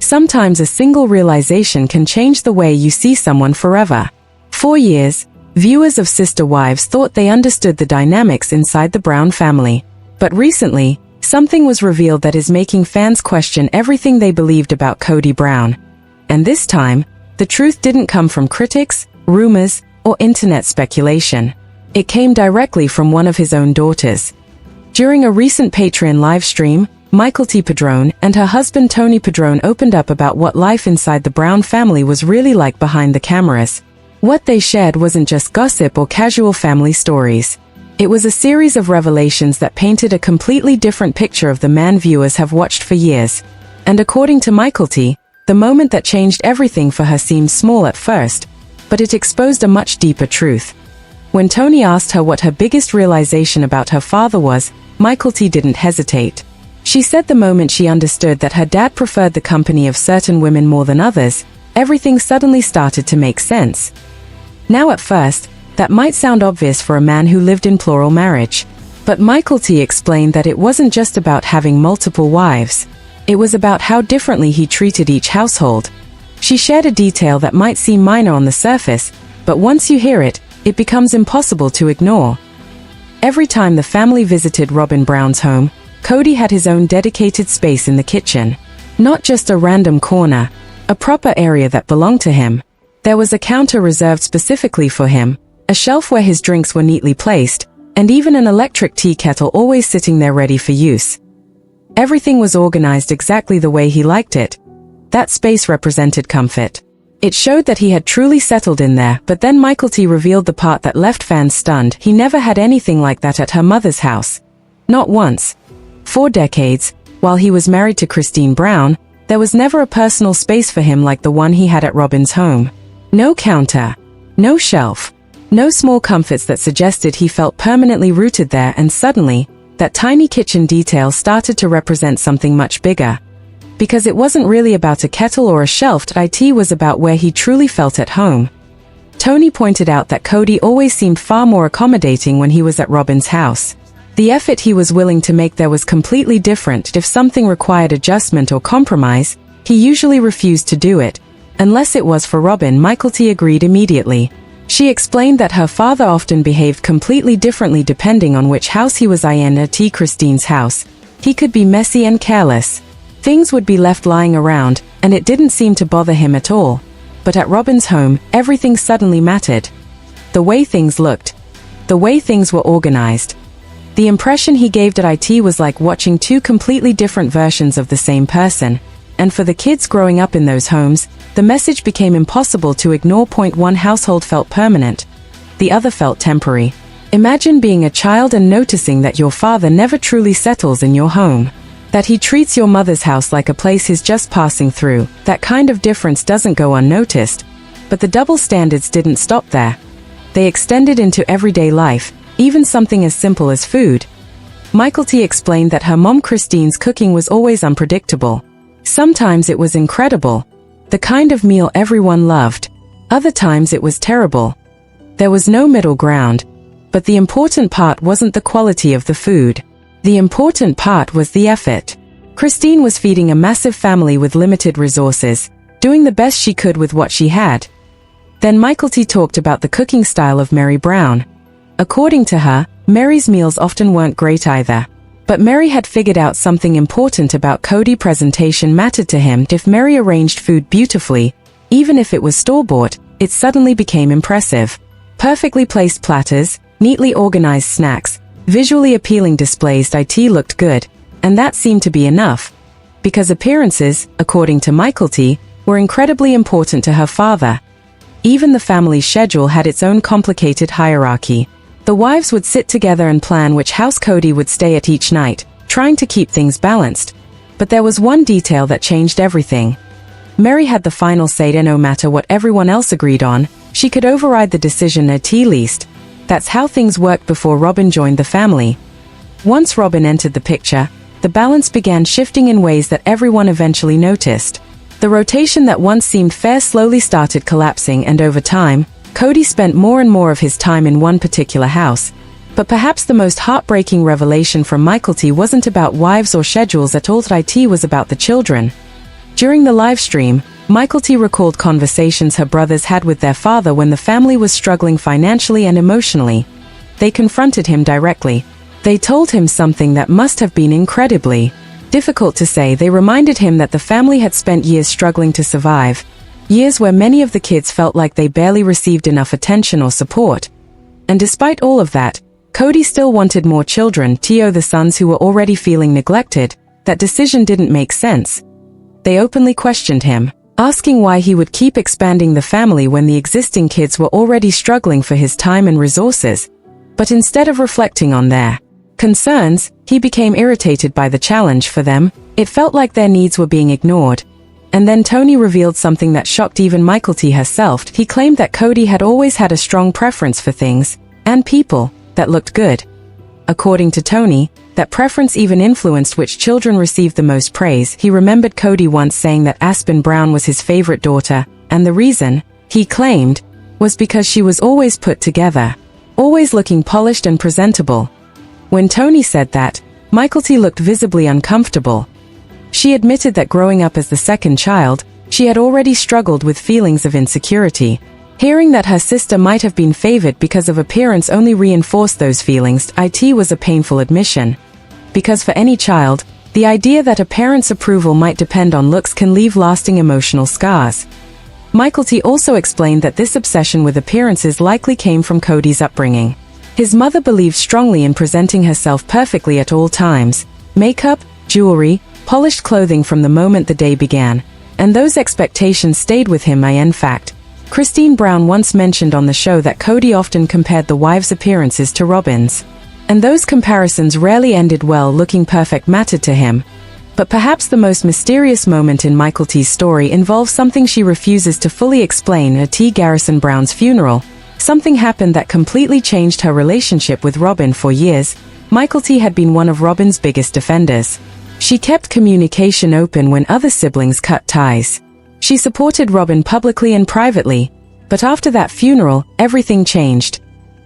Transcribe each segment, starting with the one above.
Sometimes a single realization can change the way you see someone forever. For years, viewers of Sister Wives thought they understood the dynamics inside the Brown family. But recently, something was revealed that is making fans question everything they believed about Kody Brown. And this time, the truth didn't come from critics, rumors, or internet speculation. It came directly from one of his own daughters. During a recent Patreon live stream, Mykelti Padron and her husband Tony Padron opened up about what life inside the Brown family was really like behind the cameras. What they shared wasn't just gossip or casual family stories. It was a series of revelations that painted a completely different picture of the man viewers have watched for years. And according to Mykelti, the moment that changed everything for her seemed small at first, but it exposed a much deeper truth. When Tony asked her what her biggest realization about her father was, Mykelti didn't hesitate. She said the moment she understood that her dad preferred the company of certain women more than others, everything suddenly started to make sense. Now at first, that might sound obvious for a man who lived in plural marriage. But Mykelti explained that it wasn't just about having multiple wives. It was about how differently he treated each household. She shared a detail that might seem minor on the surface, but once you hear it, it becomes impossible to ignore. Every time the family visited Robin Brown's home, Kody had his own dedicated space in the kitchen. Not just a random corner, a proper area that belonged to him. There was a counter reserved specifically for him, a shelf where his drinks were neatly placed, and even an electric tea kettle always sitting there ready for use. Everything was organized exactly the way he liked it. That space represented comfort. It showed that he had truly settled in there, but then Mykelti revealed the part that left fans stunned. He never had anything like that at her mother's house. Not once. For decades, while he was married to Christine Brown, there was never a personal space for him like the one he had at Robin's home. No counter. No shelf. No small comforts that suggested he felt permanently rooted there, and suddenly, that tiny kitchen detail started to represent something much bigger. Because it wasn't really about a kettle or a shelf, it was about where he truly felt at home. Tony pointed out that Kody always seemed far more accommodating when he was at Robin's house. The effort he was willing to make there was completely different. If something required adjustment or compromise, he usually refused to do it. Unless it was for Robin, Mykelti agreed immediately. She explained that her father often behaved completely differently depending on which house he was in. At Christine's house, he could be messy and careless. Things would be left lying around, and it didn't seem to bother him at all. But at Robin's home, everything suddenly mattered. The way things looked. The way things were organized. The impression he gave at it was like watching two completely different versions of the same person. And for the kids growing up in those homes, the message became impossible to ignore. One household felt permanent. The other felt temporary. Imagine being a child and noticing that your father never truly settles in your home. That he treats your mother's house like a place he's just passing through. That kind of difference doesn't go unnoticed. But the double standards didn't stop there. They extended into everyday life, even something as simple as food. Mykelti explained that her mom Christine's cooking was always unpredictable. Sometimes it was incredible. The kind of meal everyone loved. Other times it was terrible. There was no middle ground. But the important part wasn't the quality of the food. The important part was the effort. Christine was feeding a massive family with limited resources, doing the best she could with what she had. Then Mykelti talked about the cooking style of Mary Brown. According to her, Mary's meals often weren't great either. But Mary had figured out something important about Kody. Presentation mattered to him. If Mary arranged food beautifully, even if it was store-bought, it suddenly became impressive. Perfectly placed platters, neatly organized snacks, visually appealing displays. It looked good, and that seemed to be enough. Because appearances, according to Mykelti, were incredibly important to her father. Even the family's schedule had its own complicated hierarchy. The wives would sit together and plan which house Kody would stay at each night, trying to keep things balanced. But there was one detail that changed everything. Mary had the final say. No matter what everyone else agreed on, she could override the decision at least. That's how things worked before Robin joined the family. Once Robin entered the picture, the balance began shifting in ways that everyone eventually noticed. The rotation that once seemed fair slowly started collapsing, and over time, Kody spent more and more of his time in one particular house. But perhaps the most heartbreaking revelation from Mykelti wasn't about wives or schedules at all. It was about the children. During the live stream, Mykelti recalled conversations her brothers had with their father when the family was struggling financially and emotionally. They confronted him directly. They told him something that must have been incredibly difficult to say. They reminded him that the family had spent years struggling to survive, years where many of the kids felt like they barely received enough attention or support. And despite all of that, Kody still wanted more children, the sons who were already feeling neglected. That decision didn't make sense. They openly questioned him, asking why he would keep expanding the family when the existing kids were already struggling for his time and resources. But instead of reflecting on their concerns, he became irritated by the challenge for them. It felt like their needs were being ignored. And then Tony revealed something that shocked even Mykelti herself. He claimed that Kody had always had a strong preference for things and people that looked good. According to Tony, that preference even influenced which children received the most praise. He remembered Kody once saying that Aspen Brown was his favorite daughter, and the reason, he claimed, was because she was always put together, always looking polished and presentable. When Tony said that, Mykelti looked visibly uncomfortable. She admitted that growing up as the second child, she had already struggled with feelings of insecurity. Hearing that her sister might have been favored because of appearance only reinforced those feelings. It was a painful admission. Because for any child, the idea that a parent's approval might depend on looks can leave lasting emotional scars. Mykelti also explained that this obsession with appearances likely came from Kody's upbringing. His mother believed strongly in presenting herself perfectly at all times. Makeup, jewelry, polished clothing from the moment the day began. And those expectations stayed with him. In fact, Christine Brown once mentioned on the show that Kody often compared the wives' appearances to Robin's. And those comparisons rarely ended well. Looking perfect mattered to him. But perhaps the most mysterious moment in Mykelti's story involves something she refuses to fully explain. At Garrison Brown's funeral, something happened that completely changed her relationship with Robin. For years, Mykelti had been one of Robin's biggest defenders. She kept communication open when other siblings cut ties. She supported Robin publicly and privately, but after that funeral, everything changed.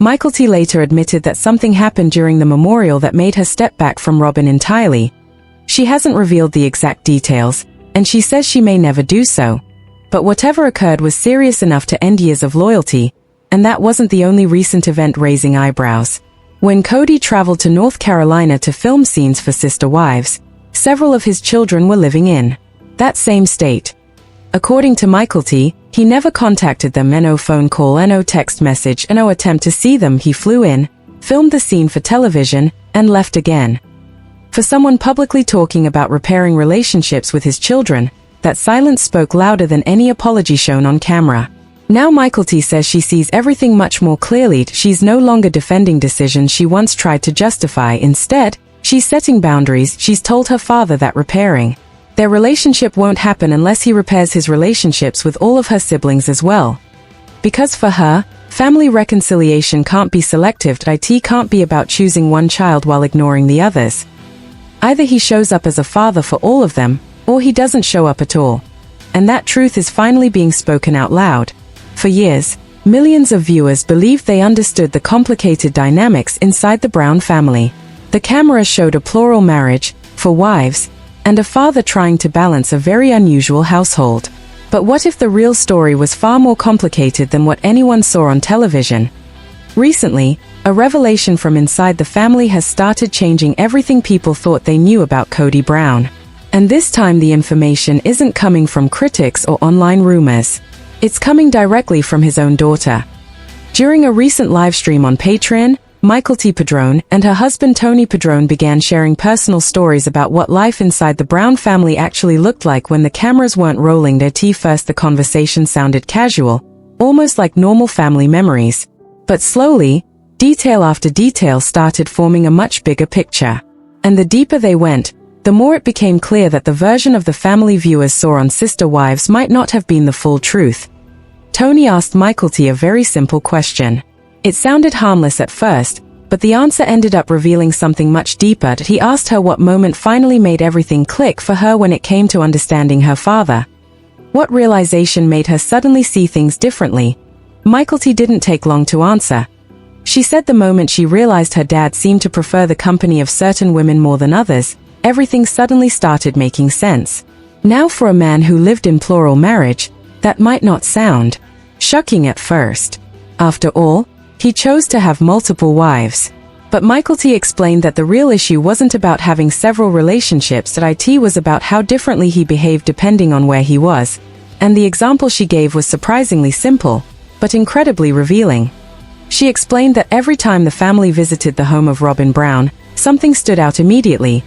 Mykelti later admitted that something happened during the memorial that made her step back from Robin entirely. She hasn't revealed the exact details, and she says she may never do so. But whatever occurred was serious enough to end years of loyalty, and that wasn't the only recent event raising eyebrows. When Kody traveled to North Carolina to film scenes for Sister Wives, several of his children were living in that same state. According to Mykelti, he never contacted them. No phone call, no text message, no attempt to see them. He flew in, filmed the scene for television, and left again. For someone publicly talking about repairing relationships with his children, that silence spoke louder than any apology shown on camera. Now Mykelti says she sees everything much more clearly. She's no longer defending decisions she once tried to justify. Instead, she's setting boundaries. She's told her father that repairing their relationship won't happen unless he repairs his relationships with all of her siblings as well. Because for her, family reconciliation can't be selective. It can't be about choosing one child while ignoring the others. Either he shows up as a father for all of them, or he doesn't show up at all. And that truth is finally being spoken out loud. For years, millions of viewers believed they understood the complicated dynamics inside the Brown family. The camera showed a plural marriage, for wives, and a father trying to balance a very unusual household. But what if the real story was far more complicated than what anyone saw on television? Recently, a revelation from inside the family has started changing everything people thought they knew about Kody Brown. And this time the information isn't coming from critics or online rumors. It's coming directly from his own daughter. During a recent live stream on Patreon, Mykelti Padron and her husband Tony Padron began sharing personal stories about what life inside the Brown family actually looked like when the cameras weren't rolling. First the conversation sounded casual, almost like normal family memories. But slowly, detail after detail started forming a much bigger picture. And the deeper they went, the more it became clear that the version of the family viewers saw on Sister Wives might not have been the full truth. Tony asked Mykelti a very simple question. It sounded harmless at first, but the answer ended up revealing something much deeper. He asked her what moment finally made everything click for her when it came to understanding her father. What realization made her suddenly see things differently? Mykelti didn't take long to answer. She said the moment she realized her dad seemed to prefer the company of certain women more than others, everything suddenly started making sense. Now for a man who lived in plural marriage, that might not sound shocking at first. After all, he chose to have multiple wives. But Mykelti explained that the real issue wasn't about having several relationships, that it was about how differently he behaved depending on where he was. And the example she gave was surprisingly simple, but incredibly revealing. She explained that every time the family visited the home of Robin Brown, something stood out immediately.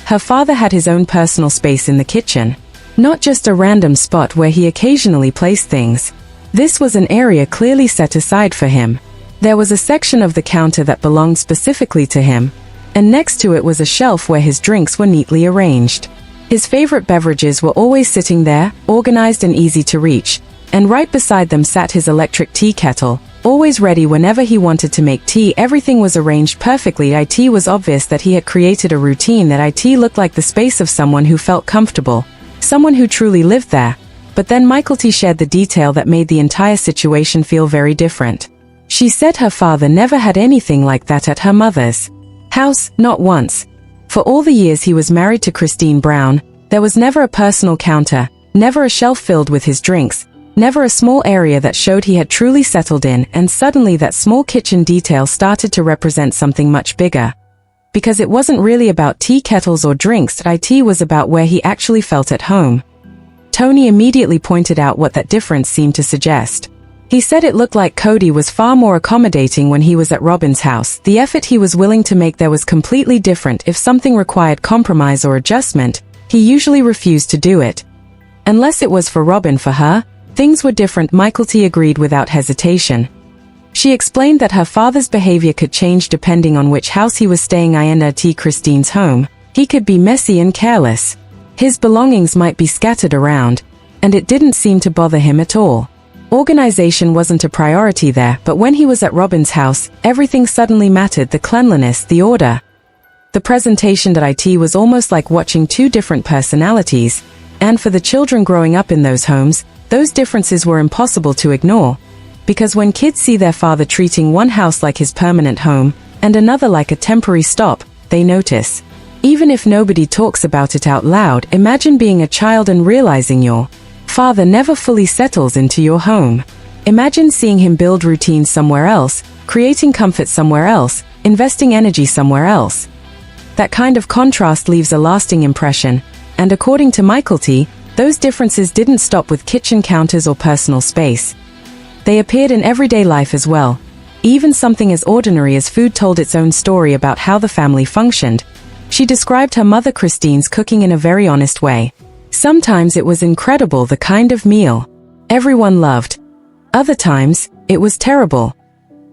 Her father had his own personal space in the kitchen. Not just a random spot where he occasionally placed things. This was an area clearly set aside for him. There was a section of the counter that belonged specifically to him, and next to it was a shelf where his drinks were neatly arranged. His favorite beverages were always sitting there, organized and easy to reach, and right beside them sat his electric tea kettle, always ready whenever he wanted to make tea. Everything was arranged perfectly. It was obvious that he had created a routine, that it looked like the space of someone who felt comfortable, someone who truly lived there. But then Mykelti shared the detail that made the entire situation feel very different. She said her father never had anything like that at her mother's house, not once. For all the years he was married to Kody Brown, there was never a personal counter, never a shelf filled with his drinks, never a small area that showed he had truly settled in, and suddenly that small kitchen detail started to represent something much bigger. Because it wasn't really about tea kettles or drinks, it was about where he actually felt at home. Tony immediately pointed out what that difference seemed to suggest. He said it looked like Kody was far more accommodating when he was at Robin's house. The effort he was willing to make there was completely different. If something required compromise or adjustment, he usually refused to do it. Unless it was for Robin. For her, things were different. Mykelti agreed without hesitation. She explained that her father's behavior could change depending on which house he was staying in. At Kody's home, he could be messy and careless. His belongings might be scattered around, and it didn't seem to bother him at all. Organization wasn't a priority there, but when he was at Robin's house, everything suddenly mattered: the cleanliness, the order. The presentation at it was almost like watching two different personalities, and for the children growing up in those homes, those differences were impossible to ignore. Because when kids see their father treating one house like his permanent home, and another like a temporary stop, they notice. Even if nobody talks about it out loud, imagine being a child and realizing your father never fully settles into your home. Imagine seeing him build routines somewhere else, creating comfort somewhere else, investing energy somewhere else. That kind of contrast leaves a lasting impression, and according to Mykelti, those differences didn't stop with kitchen counters or personal space. They appeared in everyday life as well. Even something as ordinary as food told its own story about how the family functioned. She described her mother Kody's cooking in a very honest way. Sometimes it was incredible, the kind of meal everyone loved. Other times, it was terrible.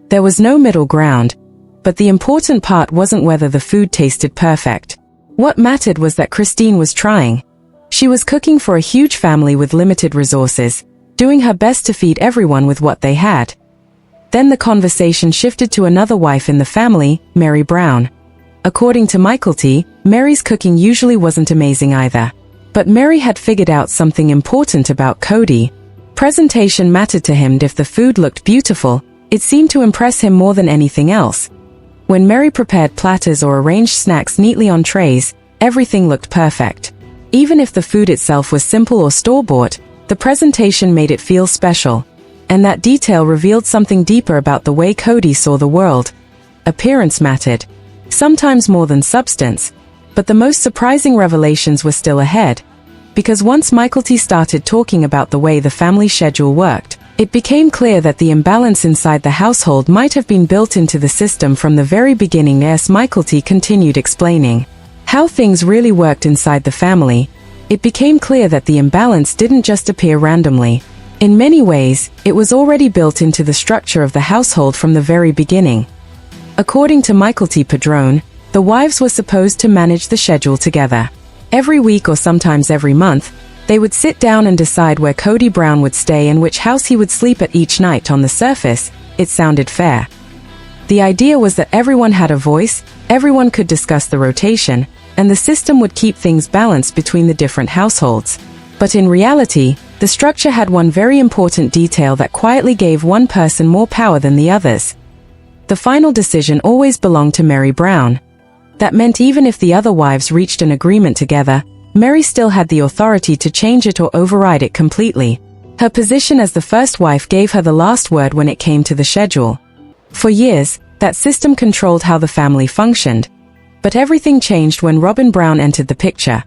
There was no middle ground. But the important part wasn't whether the food tasted perfect. What mattered was that Kody was trying. She was cooking for a huge family with limited resources, doing her best to feed everyone with what they had. Then the conversation shifted to another wife in the family, Mary Brown. According to Mykelti, Mary's cooking usually wasn't amazing either. But Mary had figured out something important about Kody. Presentation mattered to him. If the food looked beautiful, it seemed to impress him more than anything else. When Mary prepared platters or arranged snacks neatly on trays, everything looked perfect. Even if the food itself was simple or store-bought, the presentation made it feel special. And that detail revealed something deeper about the way Kody saw the world. Appearance mattered, sometimes more than substance. But the most surprising revelations were still ahead. Because once Mykelti started talking about the way the family schedule worked, it became clear that the imbalance inside the household might have been built into the system from the very beginning. As Mykelti continued explaining how things really worked inside the family, it became clear that the imbalance didn't just appear randomly. In many ways, it was already built into the structure of the household from the very beginning. According to Mykelti Padron, the wives were supposed to manage the schedule together. Every week or sometimes every month, they would sit down and decide where Kody Brown would stay and which house he would sleep at each night. On the surface, it sounded fair. The idea was that everyone had a voice, everyone could discuss the rotation, and the system would keep things balanced between the different households. But in reality, the structure had one very important detail that quietly gave one person more power than the others. The final decision always belonged to Mary Brown. That meant even if the other wives reached an agreement together, Mary still had the authority to change it or override it completely. Her position as the first wife gave her the last word when it came to the schedule. For years, that system controlled how the family functioned. But everything changed when Robin Brown entered the picture.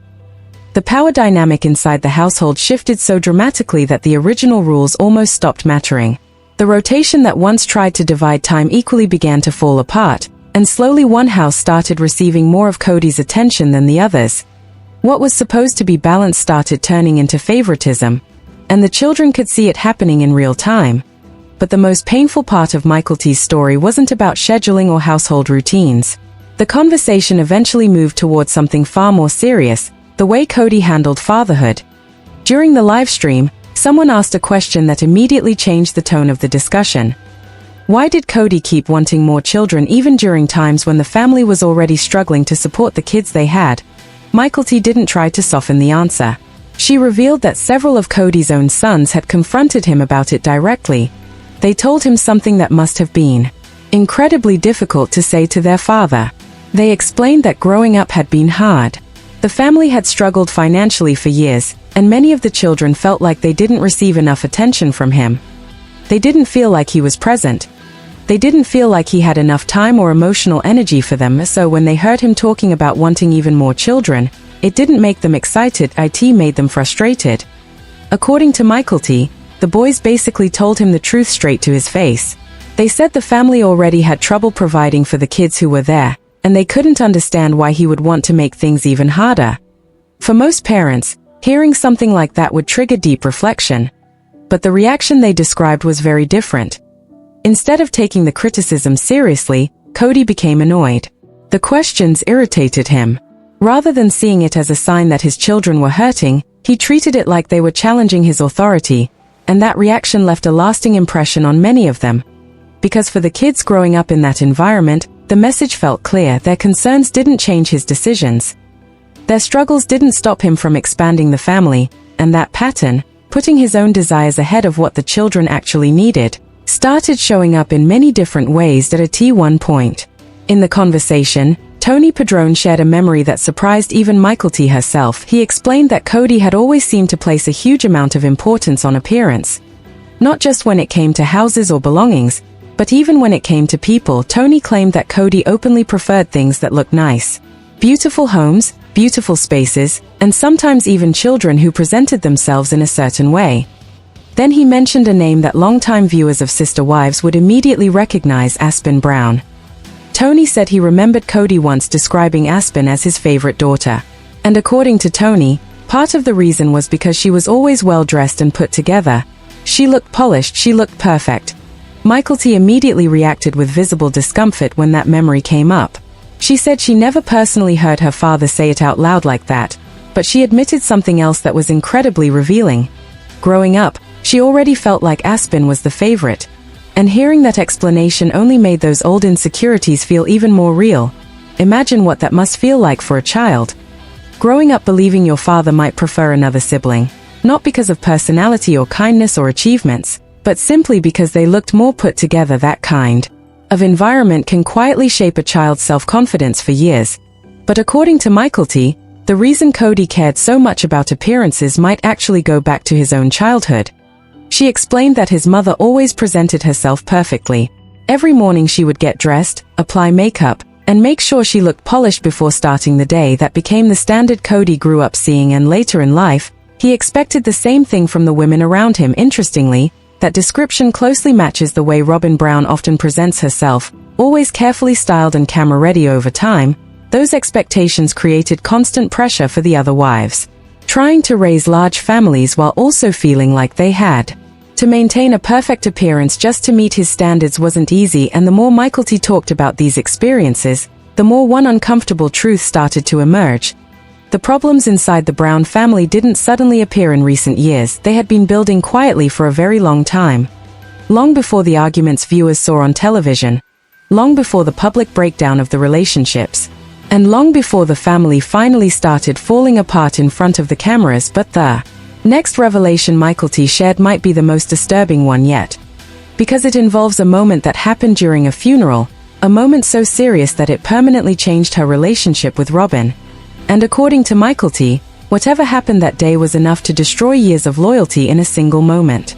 The power dynamic inside the household shifted so dramatically that the original rules almost stopped mattering. The rotation that once tried to divide time equally began to fall apart, and slowly one house started receiving more of Kody's attention than the others. What was supposed to be balance started turning into favoritism, and the children could see it happening in real time. But the most painful part of Mykelti's story wasn't about scheduling or household routines. The conversation eventually moved towards something far more serious: the way Kody handled fatherhood. During the live stream, someone asked a question that immediately changed the tone of the discussion. Why did Kody keep wanting more children even during times when the family was already struggling to support the kids they had? Mykelti didn't try to soften the answer. She revealed that several of Kody's own sons had confronted him about it directly. They told him something that must have been incredibly difficult to say to their father. They explained that growing up had been hard. The family had struggled financially for years, and many of the children felt like they didn't receive enough attention from him. They didn't feel like he was present. They didn't feel like he had enough time or emotional energy for them, so when they heard him talking about wanting even more children, it didn't make them excited, it made them frustrated. According to Mykelti, the boys basically told him the truth straight to his face. They said the family already had trouble providing for the kids who were there, and they couldn't understand why he would want to make things even harder. For most parents, hearing something like that would trigger deep reflection. But the reaction they described was very different. Instead of taking the criticism seriously, Kody became annoyed. The questions irritated him. Rather than seeing it as a sign that his children were hurting, he treated it like they were challenging his authority, and that reaction left a lasting impression on many of them. Because for the kids growing up in that environment, the message felt clear: their concerns didn't change his decisions. Their struggles didn't stop him from expanding the family, and that pattern, putting his own desires ahead of what the children actually needed, started showing up in many different ways at one point. In the conversation, Padron shared a memory that surprised even Mykelti herself. He explained that Kody had always seemed to place a huge amount of importance on appearance. Not just when it came to houses or belongings, but even when it came to people. Tony claimed that Kody openly preferred things that looked nice. Beautiful homes, beautiful spaces, and sometimes even children who presented themselves in a certain way. Then he mentioned a name that longtime viewers of Sister Wives would immediately recognize: Aspen Brown. Tony said he remembered Kody once describing Aspen as his favorite daughter. And according to Tony, part of the reason was because she was always well-dressed and put together. She looked polished, she looked perfect. Mykelti immediately reacted with visible discomfort when that memory came up. She said she never personally heard her father say it out loud like that, but she admitted something else that was incredibly revealing. Growing up, she already felt like Aspen was the favorite. And hearing that explanation only made those old insecurities feel even more real. Imagine what that must feel like for a child. Growing up believing your father might prefer another sibling, not because of personality or kindness or achievements, but simply because they looked more put together. That kind of environment can quietly shape a child's self-confidence for years. But according to Mykelti, the reason Kody cared so much about appearances might actually go back to his own childhood. She explained that his mother always presented herself perfectly. Every morning she would get dressed, apply makeup, and make sure she looked polished before starting the day. That became the standard Kody grew up seeing, and later in life, he expected the same thing from the women around him. Interestingly, that description closely matches the way Robin Brown often presents herself, always carefully styled and camera-ready. Over time, those expectations created constant pressure for the other wives, trying to raise large families while also feeling like they had to maintain a perfect appearance just to meet his standards wasn't easy. And the more Mykelti talked about these experiences, the more one uncomfortable truth started to emerge. The problems inside the Brown family didn't suddenly appear in recent years. They had been building quietly for a very long time. Long before the arguments viewers saw on television, long before the public breakdown of the relationships, and long before the family finally started falling apart in front of the cameras. But the next revelation Mykelti shared might be the most disturbing one yet, because it involves a moment that happened during a funeral, a moment so serious that it permanently changed her relationship with Robin. And according to Mykelti, Whatever happened that day was enough to destroy years of loyalty in a single moment.